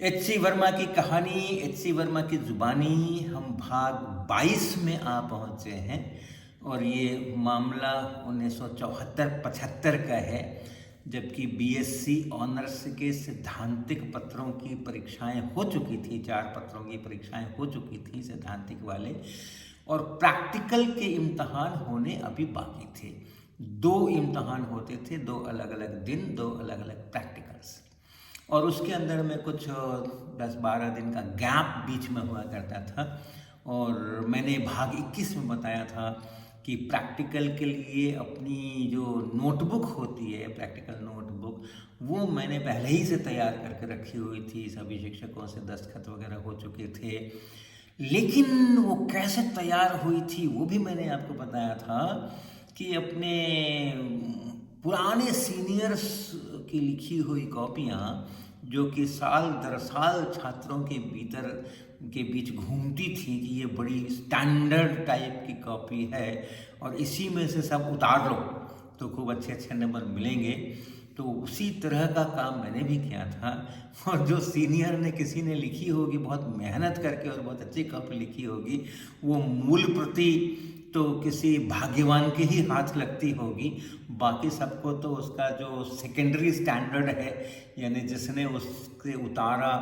एच.सी. वर्मा की कहानी, एच.सी. वर्मा की ज़ुबानी, हम भाग 22 में आ पहुँचे हैं और ये मामला 1974-75 का है, जबकि बीएससी ऑनर्स के सैद्धांतिक पत्रों की परीक्षाएं हो चुकी थी। 4 पत्रों की परीक्षाएं हो चुकी थी सैद्धांतिक वाले, और प्रैक्टिकल के इम्तहान होने अभी बाकी थे। 2 इम्तहान होते थे, 2 अलग-अलग दिन, 2 अलग-अलग प्रैक्टिकल्स, और उसके अंदर में कुछ 10-12 दिन का गैप बीच में हुआ करता था। और मैंने भाग 21 में बताया था कि प्रैक्टिकल के लिए अपनी जो नोटबुक होती है, प्रैक्टिकल नोटबुक, वो मैंने पहले ही से तैयार करके रखी हुई थी। सभी शिक्षकों से दस्तखत वगैरह हो चुके थे, लेकिन वो कैसे तैयार हुई थी वो भी मैंने आपको बताया था कि अपने पुराने सीनियर्स की लिखी हुई कॉपियाँ, जो कि साल दर साल छात्रों के बीच घूमती थी कि ये बड़ी स्टैंडर्ड टाइप की कॉपी है और इसी में से सब उतार लो तो खूब अच्छे अच्छे नंबर मिलेंगे। तो उसी तरह का काम मैंने भी किया था, और जो सीनियर ने किसी ने लिखी होगी बहुत मेहनत करके और बहुत अच्छी कॉपी लिखी होगी, वो मूल प्रति तो किसी भाग्यवान के ही हाथ लगती होगी। बाकी सबको तो उसका जो सेकेंडरी स्टैंडर्ड है, यानी जिसने उससे उतारा,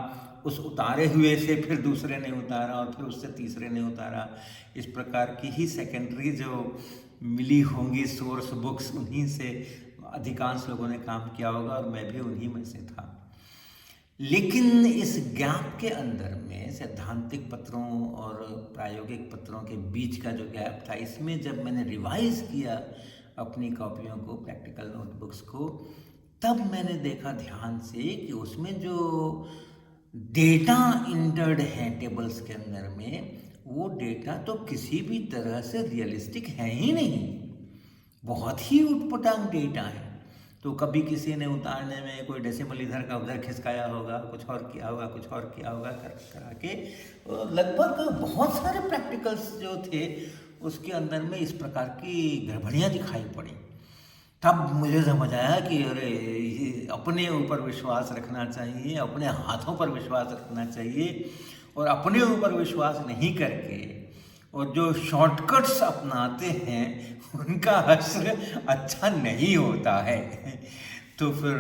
उस उतारे हुए से फिर दूसरे ने उतारा और फिर उससे तीसरे ने उतारा, इस प्रकार की ही सेकेंडरी जो मिली होंगी सोर्स बुक्स, उन्हीं से अधिकांश लोगों ने काम किया होगा और मैं भी उन्हीं में से था। लेकिन इस गैप के अंदर में सैद्धांतिक पत्रों और प्रायोगिक पत्रों के बीच का जो गैप था, इसमें जब मैंने रिवाइज किया अपनी कॉपियों को, प्रैक्टिकल नोटबुक्स को, तब मैंने देखा ध्यान से कि उसमें जो डेटा इंटर्ड है टेबल्स के अंदर में, वो डेटा तो किसी भी तरह से रियलिस्टिक है ही नहीं। बहुत ही उटपटांग डेटा है। तो कभी किसी ने उतारने में कोई डेसिमल इधर का उधर खिसकाया होगा, कुछ और किया होगा, कुछ और किया होगा, करा के लगभग बहुत सारे प्रैक्टिकल्स जो थे उसके अंदर में इस प्रकार की गड़बड़ियाँ दिखाई पड़ी। तब मुझे समझ आया कि अरे, ये अपने ऊपर विश्वास रखना चाहिए, अपने हाथों पर विश्वास रखना चाहिए, और अपने ऊपर विश्वास नहीं करके और जो शॉर्टकट्स अपनाते हैं उनका हश्र अच्छा नहीं होता है। तो फिर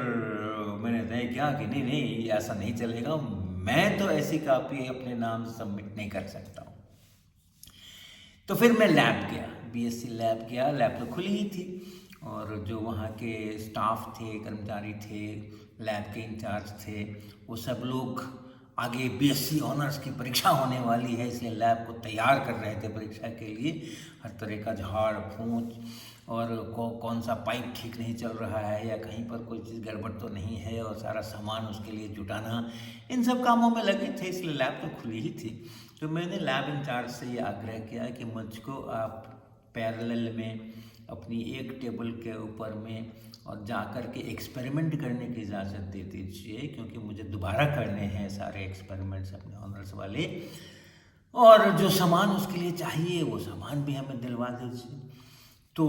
मैंने तय किया कि नहीं नहीं, ऐसा नहीं चलेगा, मैं तो ऐसी कॉपी अपने नाम से सबमिट नहीं कर सकता हूँ। तो फिर मैं लैब गया, बीएससी लैब गया। लैब तो खुली ही थी, और जो वहाँ के स्टाफ थे, कर्मचारी थे, लैब के इंचार्ज थे, वो सब लोग आगे बीएससी ऑनर्स की परीक्षा होने वाली है इसलिए लैब को तैयार कर रहे थे परीक्षा के लिए। हर तरह का झाड़ फूँक, और कौन सा पाइप ठीक नहीं चल रहा है या कहीं पर कोई चीज़ गड़बड़ तो नहीं है, और सारा सामान उसके लिए जुटाना, इन सब कामों में लगे थे, इसलिए लैब तो खुली ही थी। तो मैंने लैब इंचार्ज से ये आग्रह किया कि मुझको आप पैरेलल में अपनी एक टेबल के ऊपर में और जा कर के एक्सपेरिमेंट करने की इजाज़त दे दीजिए, क्योंकि मुझे दोबारा करने हैं सारे एक्सपेरिमेंट्स अपने ऑनर्स वाले, और जो सामान उसके लिए चाहिए वो सामान भी हमें दिलवा दीजिए। तो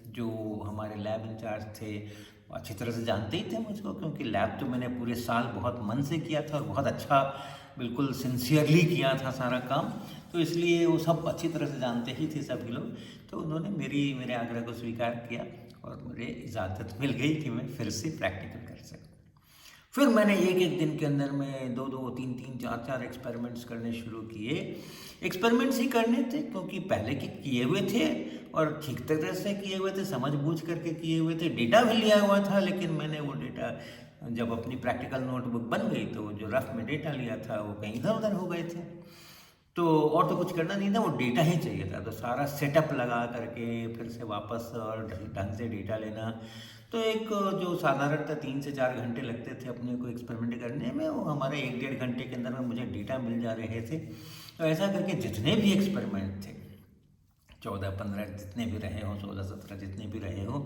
जो हमारे लैब इंचार्ज थे वो अच्छी तरह से जानते ही थे मुझको, क्योंकि लैब तो मैंने पूरे साल बहुत मन से किया था और बहुत अच्छा, बिल्कुल सिंसियरली किया था सारा काम, तो इसलिए वो सब अच्छी तरह से जानते ही थे सभी लोग। तो उन्होंने मेरे आग्रह को स्वीकार किया और मुझे इजाज़त मिल गई कि मैं फिर से प्रैक्टिकल कर सकूँ। फिर मैंने एक एक दिन के अंदर में 2-2, 3-3, 4-4 एक्सपेरिमेंट्स करने शुरू किए। एक्सपेरिमेंट्स ही करने थे क्योंकि पहले के किए हुए थे और ठीक तरह से किए हुए थे, समझ बूझ करके किए हुए थे, डेटा भी लिया हुआ था, लेकिन मैंने वो डेटा जब अपनी प्रैक्टिकल नोटबुक बन गई तो वो जो रफ में डेटा लिया था वो कहीं इधर उधर हो गए थे। तो और तो कुछ करना नहीं था, वो डेटा ही चाहिए था, तो सारा सेटअप लगा करके फिर से वापस और ढंग से डेटा लेना। तो एक जो साधारणतः 3 से 4 घंटे लगते थे अपने को एक्सपेरिमेंट करने में, वो हमारे 1-1.5 घंटे के अंदर में मुझे डेटा मिल जा रहे थे। तो ऐसा करके जितने भी एक्सपेरिमेंट थे, 14-15 जितने भी रहे हों, 16-17 जितने भी रहे हों,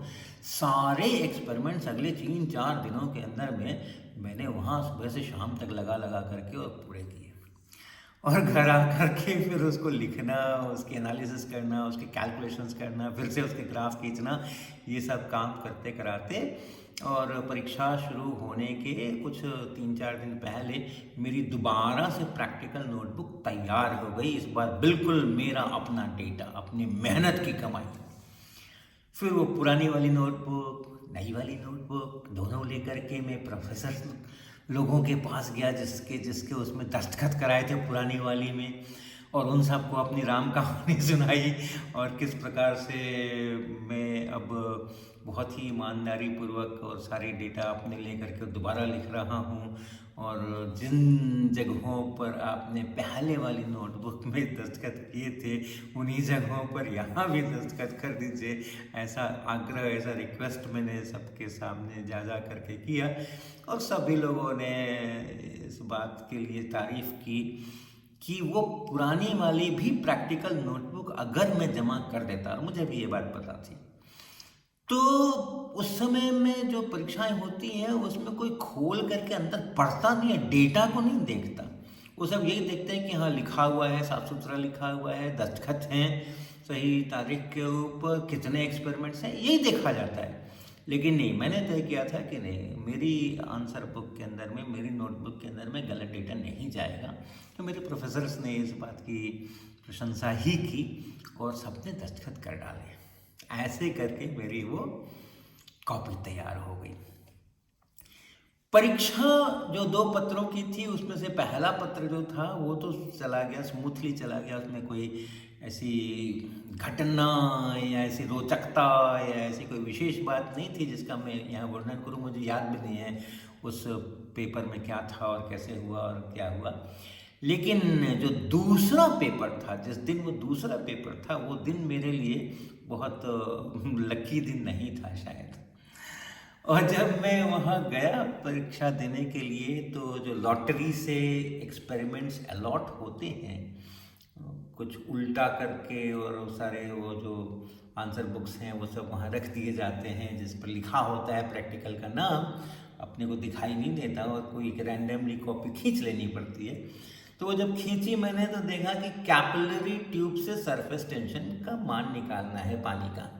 सारे एक्सपेरिमेंट्स अगले 3-4 दिनों के अंदर में मैंने वहाँ सुबह से शाम तक लगा लगा करके और पूरे किए। और घर आ कर के फिर उसको लिखना, उसकी एनालिसिस करना, उसके कैलकुलेशंस करना, फिर से उसके ग्राफ खींचना, ये सब काम करते कराते और परीक्षा शुरू होने के कुछ 3-4 दिन पहले मेरी दोबारा से प्रैक्टिकल नोटबुक तैयार हो गई। इस बार बिल्कुल मेरा अपना डेटा, अपनी मेहनत की कमाई। फिर वो पुरानी वाली नोटबुक, नई वाली नोटबुक दोनों लेकर के मैं प्रोफेसर लोगों के पास गया जिसके जिसके उसमें दस्तखत कराए थे पुरानी वाली में, और उन सबको अपनी राम कहानी सुनाई और किस प्रकार से मैं अब बहुत ही ईमानदारी पूर्वक और सारी डेटा अपने लेकर के दोबारा लिख रहा हूँ। और जिन जगहों पर आपने पहले वाली नोटबुक में दस्तखत किए थे उन्हीं जगहों पर यहाँ भी दस्तखत कर दीजिए, ऐसा आग्रह, ऐसा रिक्वेस्ट मैंने सबके सामने जा करके किया। और सभी लोगों ने इस बात के लिए तारीफ की कि वो पुरानी वाली भी प्रैक्टिकल नोटबुक अगर मैं जमा कर देता, और मुझे भी ये बात पता थी, तो उस समय में जो परीक्षाएं होती हैं उसमें कोई खोल करके अंदर पढ़ता नहीं है, डेटा को नहीं देखता। वो सब यही देखते हैं कि हाँ लिखा हुआ है, साफ सुथरा लिखा हुआ है, दस्तखत हैं सही तारीख के ऊपर, कितने एक्सपेरिमेंट्स हैं, यही देखा जाता है। लेकिन नहीं, मैंने तय किया था कि नहीं, मेरी आंसर बुक के अंदर में, मेरी नोटबुक के अंदर में गलत डेटा नहीं जाएगा। तो मेरे प्रोफेसर्स ने इस बात की प्रशंसा ही की और सबने दस्तखत कर डाले। ऐसे करके मेरी वो कॉपी तैयार हो गई। परीक्षा जो 2 पत्रों की थी उसमें से पहला पत्र जो था वो तो चला गया, स्मूथली चला गया। उसमें कोई ऐसी घटना या ऐसी रोचकता या ऐसी कोई विशेष बात नहीं थी जिसका मैं यहाँ वर्णन करूँ, मुझे याद भी नहीं है उस पेपर में क्या था और कैसे हुआ और क्या हुआ। लेकिन जो दूसरा पेपर था, जिस दिन वो दूसरा पेपर था, वो दिन मेरे लिए बहुत लकी दिन नहीं था शायद। और जब मैं वहाँ गया परीक्षा देने के लिए, तो जो लॉटरी से एक्सपेरिमेंट्स अलॉट होते हैं, कुछ उल्टा करके, और वो सारे वो जो आंसर बुक्स हैं वो सब वहाँ रख दिए जाते हैं जिस पर लिखा होता है प्रैक्टिकल का नाम, अपने को दिखाई नहीं देता और कोई एक रैंडमली कॉपी खींच लेनी पड़ती है। तो वो जब खींची मैंने तो देखा कि कैपिलरी ट्यूब से सरफेस टेंशन का मान निकालना है पानी का।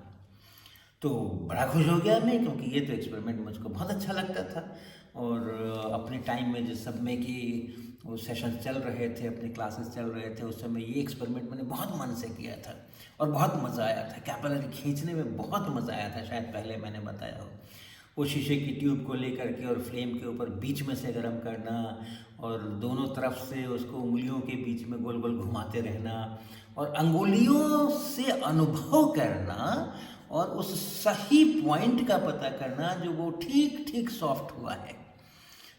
तो बड़ा खुश हो गया मैं, क्योंकि ये तो एक्सपेरिमेंट मुझको बहुत अच्छा लगता था। और अपने टाइम में जिस समय की वो सेशन चल रहे थे, अपने क्लासेस चल रहे थे, उस समय ये एक्सपेरिमेंट मैंने बहुत मन से किया था और बहुत मज़ा आया था। कैपिलरी खींचने में बहुत मज़ा आया था, शायद पहले मैंने बताया हो। वो शीशे की ट्यूब को लेकर के और फ्लेम के ऊपर बीच में से गर्म करना और दोनों तरफ से उसको उंगलियों के बीच में गोल गोल घुमाते रहना और अंगुलियों से अनुभव करना और उस सही पॉइंट का पता करना जो वो ठीक ठीक सॉफ्ट हुआ है।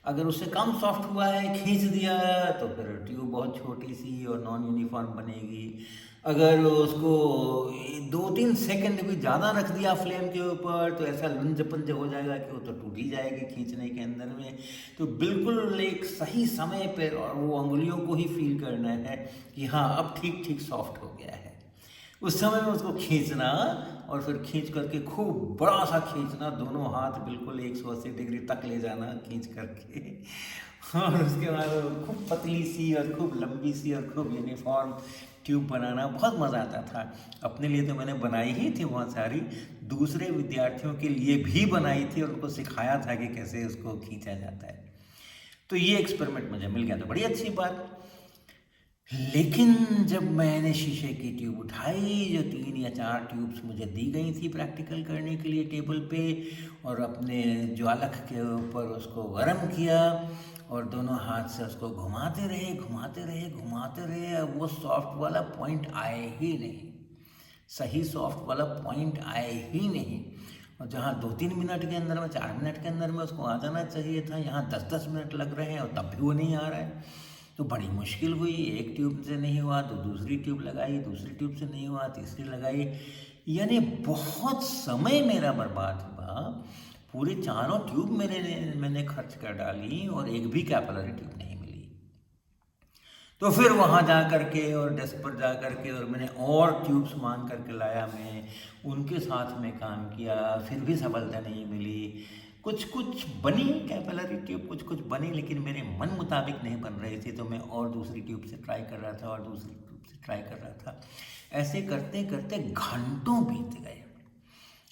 अगर उससे कम सॉफ्ट हुआ है, खींच दिया, तो फिर ट्यूब बहुत छोटी सी और नॉन यूनिफॉर्म बनेगी। अगर उसको 2-3 सेकंड भी ज़्यादा रख दिया फ्लेम के ऊपर तो ऐसा लंज पंज हो जाएगा कि वो तो टूट ही जाएगी खींचने के अंदर में। तो बिल्कुल एक सही समय पर और वो अंगुलियों को ही फील करना है कि हाँ अब ठीक ठीक सॉफ्ट हो गया है। उस समय में उसको खींचना और फिर खींच करके खूब बड़ा सा खींचना, दोनों हाथ बिल्कुल 180 डिग्री तक ले जाना खींच करके, और उसके बाद खूब पतली सी और खूब लंबी सी और खूब यूनिफॉर्म ट्यूब बनाना। बहुत मज़ा आता था। अपने लिए तो मैंने बनाई ही थी बहुत सारी, दूसरे विद्यार्थियों के लिए भी बनाई थी और उनको सिखाया था कि कैसे उसको खींचा जाता है। तो ये एक्सपेरिमेंट मुझे मिल गया तो बड़ी अच्छी बात। लेकिन जब मैंने शीशे की ट्यूब उठाई, जो 3 या 4 ट्यूब्स मुझे दी गई थी प्रैक्टिकल करने के लिए टेबल पे, और अपने ज्वालक के ऊपर उसको गर्म किया और दोनों हाथ से उसको घुमाते रहे घुमाते रहे घुमाते रहे, अब वो सॉफ्ट वाला पॉइंट आए ही नहीं, सही सॉफ्ट वाला पॉइंट आए ही नहीं। और जहाँ 2-3 मिनट के अंदर में, 4 मिनट के अंदर में उसको आ जाना चाहिए था, यहाँ 10-10 मिनट लग रहे हैं और तब भी वो नहीं आ रहा है। तो बड़ी मुश्किल हुई। एक ट्यूब से नहीं हुआ तो दूसरी ट्यूब लगाई, दूसरी ट्यूब से नहीं हुआ तीसरी लगाई, यानी बहुत समय मेरा बर्बाद हुआ। पूरे 4 ट्यूब मैंने खर्च कर डाली और एक भी कैपिलरी ट्यूब नहीं मिली। तो फिर वहाँ जा करके और डेस्क पर जा करके और मैंने और ट्यूब्स मांग करके लाया, मैं उनके साथ में काम किया, फिर भी सफलता नहीं मिली। कुछ कुछ बनी कैपिलरी ट्यूब, कुछ कुछ बनी, लेकिन मेरे मन मुताबिक नहीं बन रही थी। तो मैं और दूसरी ट्यूब से ट्राई कर रहा था और दूसरी ट्यूब से ट्राई कर रहा था। ऐसे करते करते घंटों बीत गए,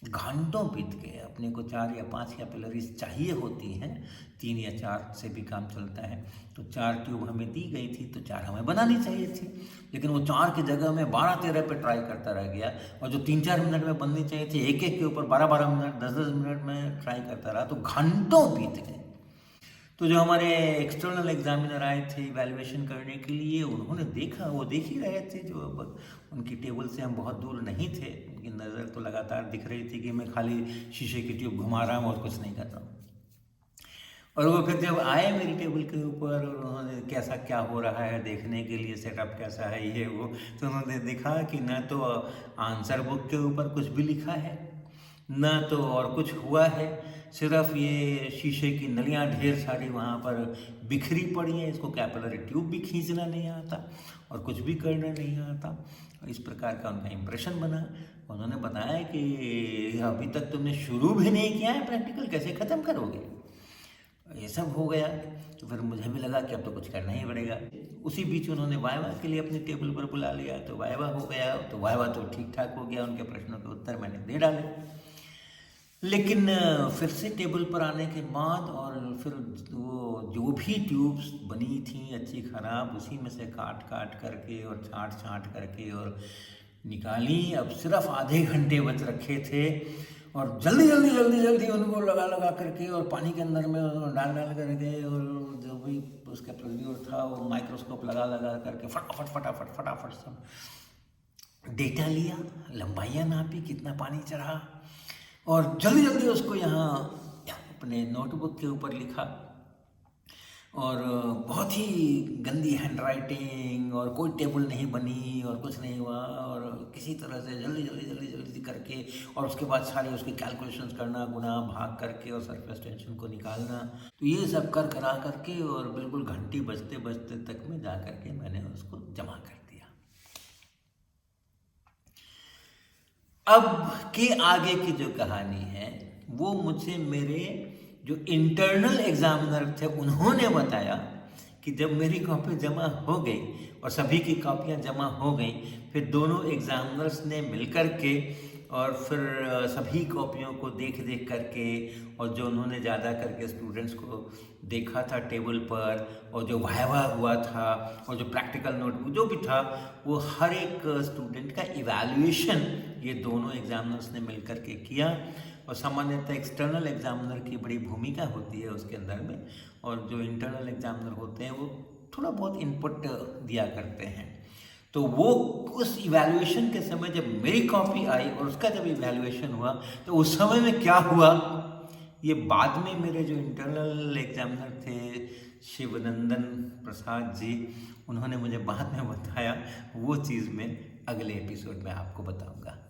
घंटों बीत गए। अपने को 4 या 5 कैपिलरीज चाहिए होती हैं, 3 या 4 से भी काम चलता है। तो 4 ट्यूब हमें दी गई थी, तो 4 हमें बनानी चाहिए थी, लेकिन वो 4 की जगह में 12-13 पे ट्राई करता रह गया। और जो 3-4 मिनट में बननी चाहिए थी, एक एक के ऊपर 12-12 मिनट, 10-10 मिनट में ट्राई करता रहा, तो घंटों बीत गए। तो जो हमारे एक्सटर्नल एग्जामिनर आए थे इवैल्यूएशन करने के लिए, उन्होंने देखा, वो देख ही रहे थे, जो उनकी टेबल से हम बहुत दूर नहीं थे, उनकी नज़र तो लगातार दिख रही थी कि मैं खाली शीशे की ट्यूब घुमा रहा हूँ और कुछ नहीं कर रहा हूँ। और वो फिर जब आए मेरी टेबल के ऊपर और उन्होंने कैसा क्या हो रहा है देखने के लिए, सेटअप कैसा है ये वो, तो उन्होंने देखा कि न तो आंसर बुक के ऊपर कुछ भी लिखा है, न तो और कुछ हुआ है, सिर्फ ये शीशे की नलियाँ ढेर सारी वहाँ पर बिखरी पड़ी हैं। इसको कैपिलरी ट्यूब भी खींचना नहीं आता और कुछ भी करना नहीं आता। इस प्रकार का उनका इम्प्रेशन बना। उन्होंने बताया कि अभी तक तुमने शुरू भी नहीं किया है, प्रैक्टिकल कैसे ख़त्म करोगे। ये सब हो गया। तो फिर मुझे भी लगा कि अब तो कुछ करना ही पड़ेगा। उसी बीच उन्होंने वाइवा के लिए अपनी टेबल पर बुला लिया, तो वाइवा हो गया। तो वाइवा तो ठीक ठाक हो गया, उनके प्रश्नों के उत्तर मैंने दे डाले। लेकिन फिर से टेबल पर आने के बाद और फिर वो जो भी ट्यूब्स बनी थी अच्छी खराब, उसी में से काट काट करके और छाँट छाँट करके और निकाली। अब सिर्फ आधे घंटे बच रखे थे और जल्दी जल्दी जल्दी जल्दी उनको लगा लगा करके और पानी के अंदर में डाल डाल करके, और जो भी उसका प्रोड्यूसर था वो माइक्रोस्कोप लगा लगा करके फटाफट फटाफट फटाफट सब डेटा लिया, लंबाइयाँ नापी, कितना पानी चढ़ा, और जल्दी जल्दी उसको यहाँ अपने नोटबुक के ऊपर लिखा। और बहुत ही गंदी हैंडराइटिंग, और कोई टेबल नहीं बनी और कुछ नहीं हुआ, और किसी तरह से जल्दी जल्दी जल्दी जल्दी करके, और उसके बाद सारे उसके कैलकुलेशंस करना, गुना भाग करके और सरफेस टेंशन को निकालना। तो ये सब कर करा करके और बिल्कुल घंटी बजते बजते तक में जा करके मैंने उसको जमा कर दिया। अब के आगे की जो कहानी है वो मुझे मेरे जो इंटरनल एग्जामिनर थे उन्होंने बताया कि जब मेरी कॉपी जमा हो गई और सभी की कॉपियां जमा हो गई, फिर दोनों एग्जामिनर्स ने मिलकर के और फिर सभी कॉपियों को देख देख करके, और जो उन्होंने ज़्यादा करके स्टूडेंट्स को देखा था टेबल पर, और जो वाइवा हुआ था और जो प्रैक्टिकल नोटबुक जो भी था, वो हर एक स्टूडेंट का इवैल्यूएशन ये दोनों एग्जामिनर्स ने मिलकर के किया। और सामान्यतः एक्सटर्नल एग्जामिनर की बड़ी भूमिका होती है उसके अंदर में, और जो इंटरनल एग्जामिनर होते हैं वो थोड़ा बहुत इनपुट दिया करते हैं। तो वो उस इवैल्यूएशन के समय जब मेरी कॉपी आई और उसका जब इवैल्यूएशन हुआ, तो उस समय में क्या हुआ ये बाद में मेरे जो इंटरनल एग्जामिनर थे शिवनंदन प्रसाद जी, उन्होंने मुझे बाद में बताया। वो चीज़ मैं अगले एपिसोड में आपको बताऊंगा।